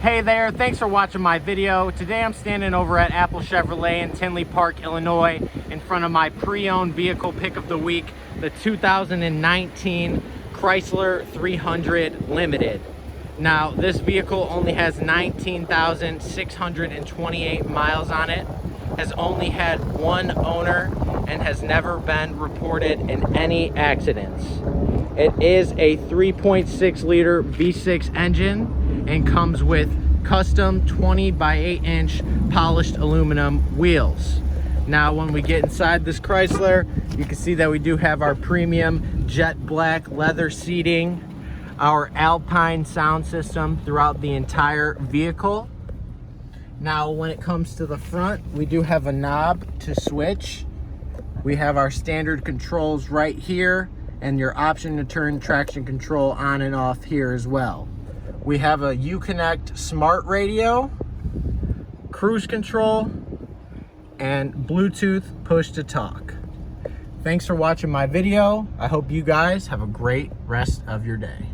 Hey there, thanks for watching my video. Today I'm standing over at Apple Chevrolet in Tinley Park, Illinois, in front of my pre-owned vehicle pick of the week, the 2019 Chrysler 300 Limited. Now, this vehicle only has 19,628 miles on it, has only had one owner, and has never been reported in any accidents. It is a 3.6 liter V6 engine and comes with custom 20 by 8 inch polished aluminum wheels. Now, when we get inside this Chrysler, you can see that we do have our premium jet black leather seating, our Alpine sound system throughout the entire vehicle. Now, when it comes to the front, we do have a knob to switch. We have our standard controls right here, and your option to turn traction control on and off here as well. We have a Uconnect smart radio, cruise control, and Bluetooth push to talk. Thanks for watching my video. I hope you guys have a great rest of your day.